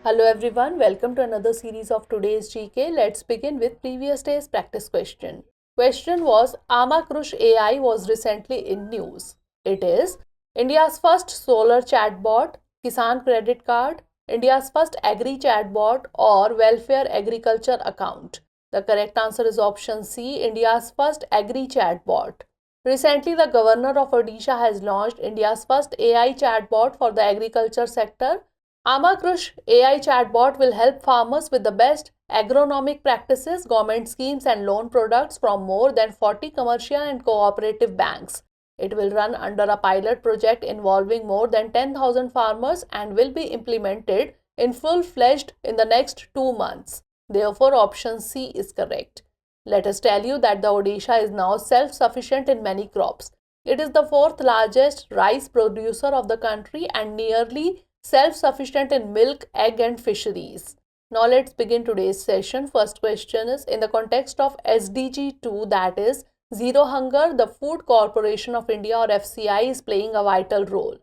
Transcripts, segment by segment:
Hello everyone, welcome to another series of today's GK. Let's begin with previous day's practice question. Question was, Amakrush AI was recently in news. It is India's first solar chatbot, Kisan credit card, India's first agri chatbot or welfare agriculture account. The correct answer is option C, India's first agri chatbot. Recently, the governor of Odisha has launched India's first AI chatbot for the agriculture sector. Amakrush AI chatbot will help farmers with the best agronomic practices, government schemes and loan products from more than 40 commercial and cooperative banks. It will run under a pilot project involving more than 10,000 farmers and will be implemented in full-fledged in the next 2 months. Therefore, option C is correct. Let us tell you that the Odisha is now self-sufficient in many crops. It is the fourth largest rice producer of the country and nearly self-sufficient in milk, egg and fisheries. Now let's begin today's session. First question is, in the context of SDG 2, that is Zero Hunger, the Food Corporation of India or FCI is playing a vital role.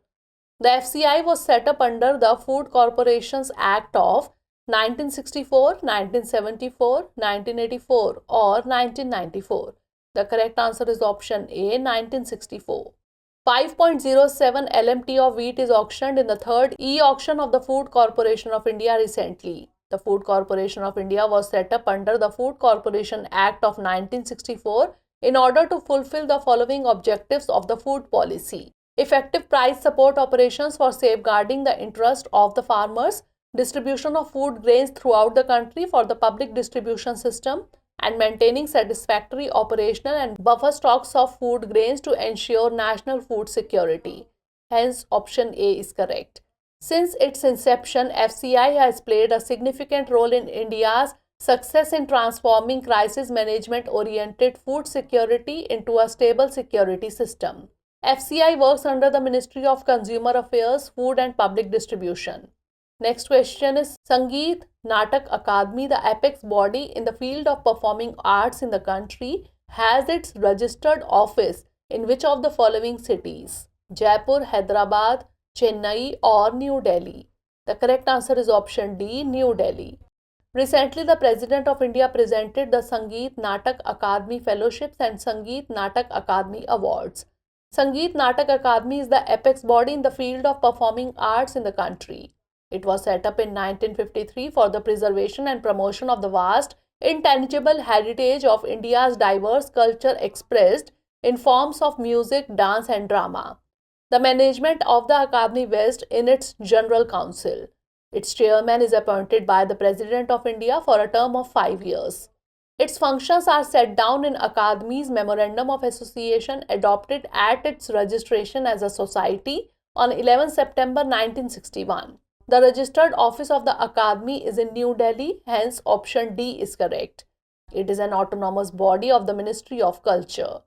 The FCI was set up under the Food Corporations Act of 1964, 1974, 1984 or 1994. The correct answer is option A, 1964. 5.07 LMT of wheat is auctioned in the third e-auction of the Food Corporation of India recently. The Food Corporation of India was set up under the Food Corporation Act of 1964 in order to fulfill the following objectives of the food policy: effective price support operations for safeguarding the interest of the farmers, distribution of food grains throughout the country for the public distribution system, and maintaining satisfactory operational and buffer stocks of food grains to ensure national food security. Hence, option A is correct. Since its inception, FCI has played a significant role in India's success in transforming crisis management-oriented food security into a stable security system. FCI works under the Ministry of Consumer Affairs, Food and Public Distribution. Next question is, Sangeet, Natak Akademi, the apex body in the field of performing arts in the country, has its registered office in which of the following cities? Jaipur, Hyderabad, Chennai or New Delhi? The correct answer is option D, New Delhi. Recently, the President of India presented the Sangeet Natak Akademi Fellowships and Sangeet Natak Akademi Awards. Sangeet Natak Akademi is the apex body in the field of performing arts in the country. It was set up in 1953 for the preservation and promotion of the vast, intangible heritage of India's diverse culture expressed in forms of music, dance and drama. The management of the Akademi vests in its General Council. Its chairman is appointed by the President of India for a term of 5 years. Its functions are set down in Akademi's Memorandum of Association adopted at its registration as a society on 11 September 1961. The registered office of the Akademi is in New Delhi, hence option D is correct. It is an autonomous body of the Ministry of Culture.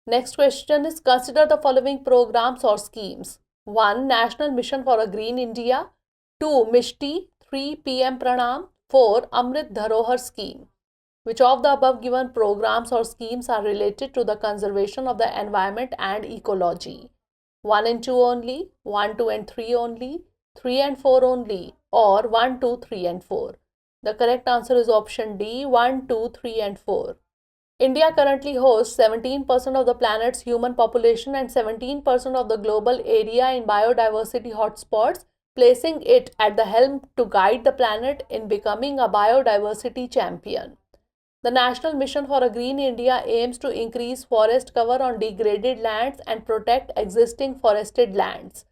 Next question is, consider the following programs or schemes. 1. National Mission for a Green India. 2. Mishti. 3. PM Pranam. 4. Amrit Dharohar Scheme. Which of the above given programs or schemes are related to the conservation of the environment and ecology? 1 and 2 only, 1, 2 and 3 only, 3 and 4 only, or 1, 2, 3 and 4. The correct answer is option D, 1, 2, 3 and 4. India currently hosts 17% of the planet's human population and 17% of the global area in biodiversity hotspots, placing it at the helm to guide the planet in becoming a biodiversity champion. The National Mission for a Green India aims to increase forest cover on degraded lands and protect existing forested lands.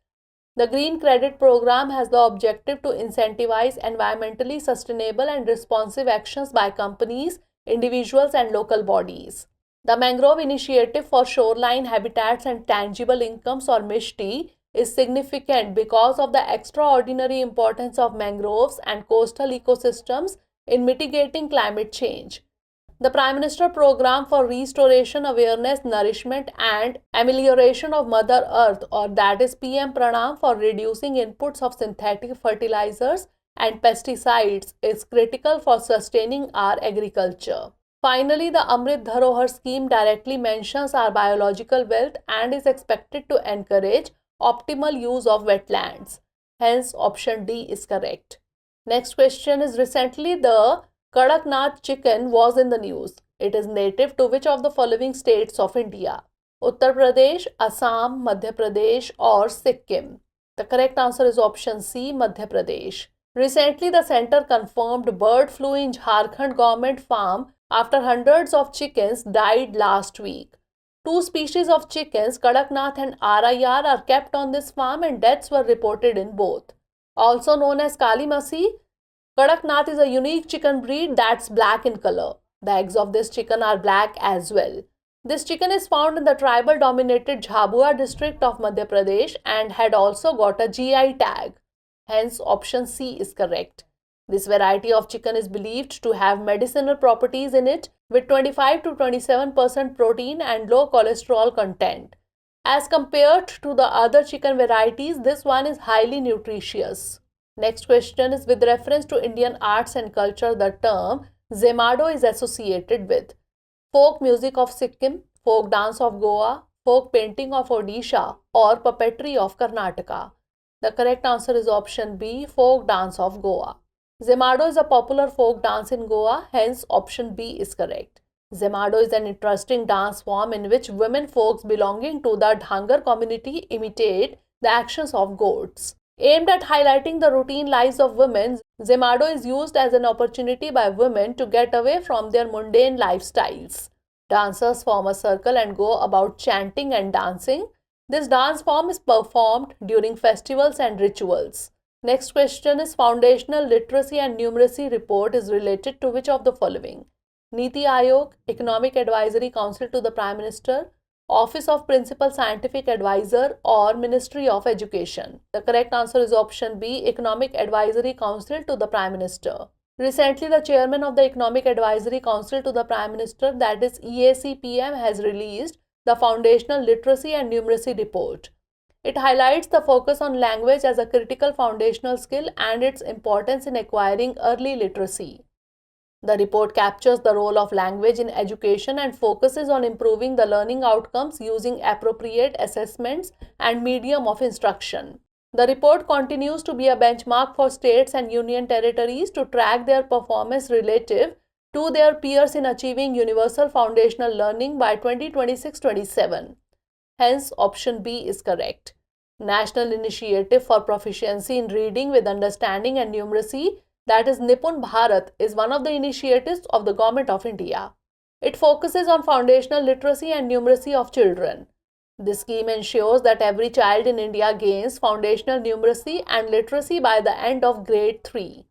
The Green Credit Program has the objective to incentivize environmentally sustainable and responsive actions by companies, individuals and local bodies. The Mangrove Initiative for Shoreline Habitats and Tangible Incomes or MISHTI is significant because of the extraordinary importance of mangroves and coastal ecosystems in mitigating climate change. The Prime Minister Program for Restoration, Awareness, Nourishment and Amelioration of Mother Earth, or that is PM Pranam, for reducing inputs of synthetic fertilizers and pesticides is critical for sustaining our agriculture. Finally, the Amrit Dharohar scheme directly mentions our biological wealth and is expected to encourage optimal use of wetlands. Hence, option D is correct. Next question is, recently the Kadaknath chicken was in the news. It is native to which of the following states of India? Uttar Pradesh, Assam, Madhya Pradesh or Sikkim? The correct answer is option C, Madhya Pradesh. Recently, the center confirmed bird flu in Jharkhand government farm after hundreds of chickens died last week. Two species of chickens, Kadaknath and RIR, are kept on this farm and deaths were reported in both. Also known as 𝐃𝐫𝐤𝐬𝐡𝐭𝐢, Kadaknath is a unique chicken breed that's black in color. The eggs of this chicken are black as well. This chicken is found in the tribal-dominated Jhabua district of Madhya Pradesh and had also got a GI tag. Hence, option C is correct. This variety of chicken is believed to have medicinal properties in it with 25 to 27% protein and low cholesterol content. As compared to the other chicken varieties, this one is highly nutritious. Next question is, with reference to Indian arts and culture, the term Zemmado is associated with folk music of Sikkim, folk dance of Goa, folk painting of Odisha or puppetry of Karnataka. The correct answer is option B, folk dance of Goa. Zemmado is a popular folk dance in Goa, hence option B is correct. Zemmado is an interesting dance form in which women folks belonging to the Dhangar community imitate the actions of goats. Aimed at highlighting the routine lives of women, Zemmado is used as an opportunity by women to get away from their mundane lifestyles. Dancers form a circle and go about chanting and dancing. This dance form is performed during festivals and rituals. Next question is, Foundational Literacy and Numeracy report is related to which of the following? Niti Aayog, Economic Advisory Council to the Prime Minister, Office of Principal Scientific Advisor or Ministry of Education. The correct answer is option B, Economic Advisory Council to the Prime Minister. Recently, the chairman of the Economic Advisory Council to the Prime Minister, that is EAC-PM, has released the Foundational Literacy and Numeracy report. It highlights the focus on language as a critical foundational skill and its importance in acquiring early literacy. The report captures the role of language in education and focuses on improving the learning outcomes using appropriate assessments and medium of instruction. The report continues to be a benchmark for states and union territories to track their performance relative to their peers in achieving universal foundational learning by 2026-27. Hence, option B is correct. National Initiative for Proficiency in Reading with Understanding and Numeracy, that is Nipun Bharat, is one of the initiatives of the Government of India. It focuses on foundational literacy and numeracy of children. This scheme ensures that every child in India gains foundational numeracy and literacy by the end of grade 3.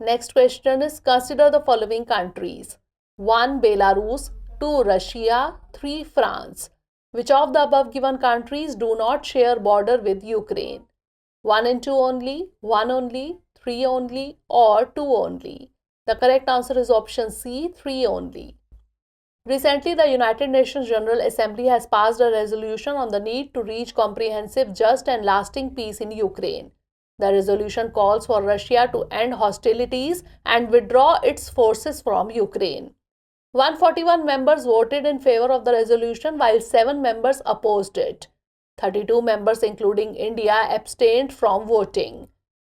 Next question is, consider the following countries. 1. Belarus, 2. Russia, 3. France. Which of the above given countries do not share border with Ukraine? 1 and 2 only, 1 only, 3 only or 2 only? The correct answer is option C, 3 only. Recently, the United Nations General Assembly has passed a resolution on the need to reach comprehensive, just and lasting peace in Ukraine. The resolution calls for Russia to end hostilities and withdraw its forces from Ukraine. 141 members voted in favor of the resolution while 7 members opposed it. 32 members including India abstained from voting.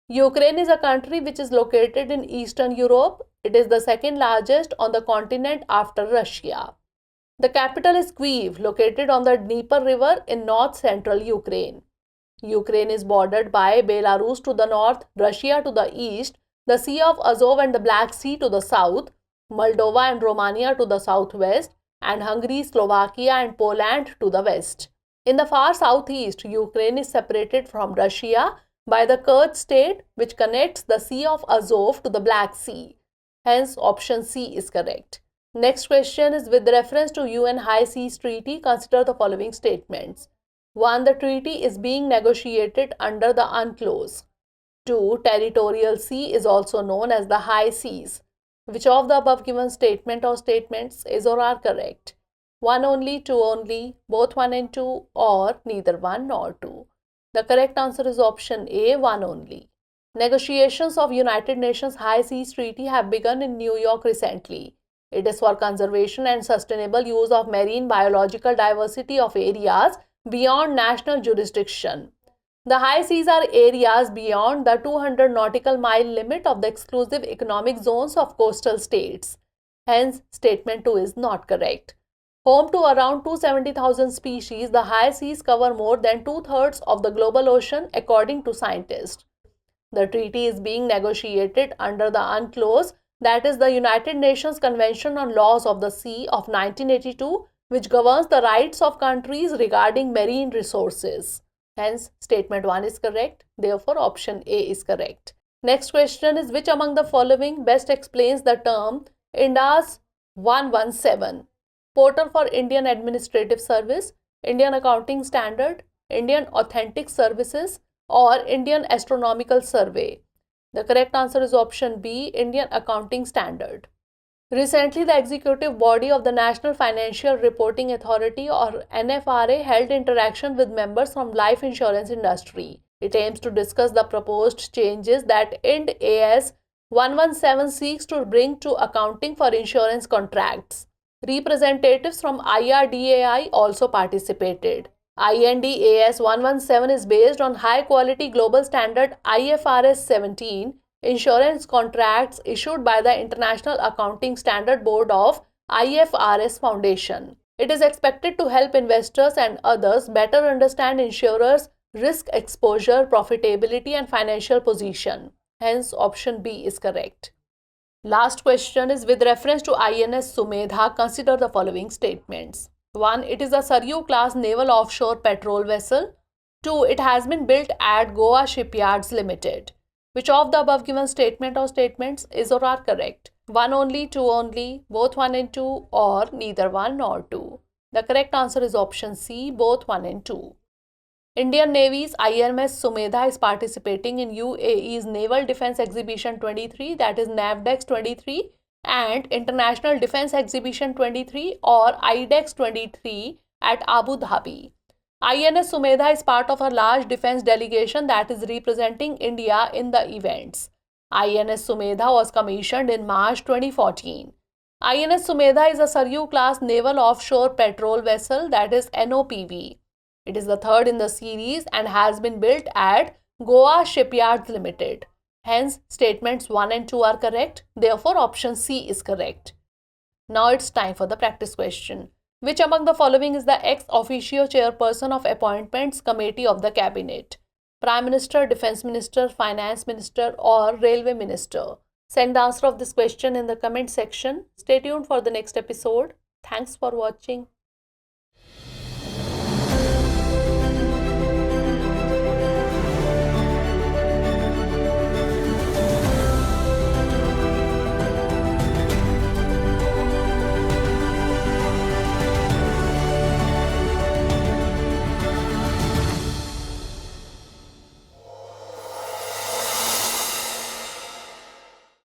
Ukraine is a country which is located in Eastern Europe. It is the second largest on the continent after Russia. The capital is Kyiv, located on the Dnieper River in north-central Ukraine. Ukraine is bordered by Belarus to the north, Russia to the east, the Sea of Azov and the Black Sea to the south, Moldova and Romania to the southwest, and Hungary, Slovakia and Poland to the west. In the far southeast, Ukraine is separated from Russia by the Kerch Strait, which connects the Sea of Azov to the Black Sea. Hence, option C is correct. Next question is, with reference to UN High Seas Treaty, consider the following statements. 1. The treaty is being negotiated under the UNCLOS. 2. Territorial sea is also known as the High Seas. Which of the above given statement or statements is or are correct? 1 only, 2 only, both 1 and 2, or neither 1 nor 2? The correct answer is option A, 1 only. Negotiations of United Nations High Seas Treaty have begun in New York recently. It is for conservation and sustainable use of marine biological diversity of areas beyond national jurisdiction. The high seas are areas beyond the 200 nautical mile limit of the exclusive economic zones of coastal states. Hence, statement 2 is not correct. Home to around 270,000 species, the high seas cover more than two-thirds of the global ocean, according to scientists. The treaty is being negotiated under the UNCLOS, that is the United Nations Convention on Laws of the Sea of 1982, which governs the rights of countries regarding marine resources. Hence, statement 1 is correct. Therefore, option A is correct. Next question is, which among the following best explains the term IndAS 117? Portal for Indian Administrative Service, Indian Accounting Standard, Indian Authentic Services, or Indian Astronomical Survey? The correct answer is option B, Indian Accounting Standard. Recently, the executive body of the National Financial Reporting Authority or NFRA held interaction with members from life insurance industry. It aims to discuss the proposed changes that IndAS 117 seeks to bring to accounting for insurance contracts. Representatives from IRDAI also participated. IndAS 117 is based on high-quality global standard IFRS 17 insurance contracts issued by the International Accounting Standard Board of IFRS Foundation. It is expected to help investors and others better understand insurers' risk exposure, profitability, and financial position. Hence, option B is correct. Last question is, with reference to INS Sumedha, consider the following statements. 1. It is a Saryu class naval offshore patrol vessel. 2. It has been built at Goa Shipyards Limited. Which of the above given statement or statements is or are correct? 1 only, 2 only, both 1 and 2, or neither 1 nor 2? The correct answer is option C, both 1 and 2. Indian Navy's INS Sumedha is participating in UAE's Naval Defense Exhibition 23, that is NAVDEX 23, and International Defense Exhibition 23 or IDEX 23 at Abu Dhabi. INS Sumedha is part of a large defense delegation that is representing India in the events. INS Sumedha was commissioned in March 2014. INS Sumedha is a Saryu class naval offshore patrol vessel, that is NOPV. It is the third in the series and has been built at Goa Shipyards Limited. Hence, statements 1 and 2 are correct. Therefore, option C is correct. Now it's time for the practice question. Which among the following is the ex officio chairperson of Appointments Committee of the Cabinet? Prime Minister, Defence Minister, Finance Minister, or Railway Minister? Send the answer of this question in the comment section. Stay tuned for the next episode. Thanks for watching.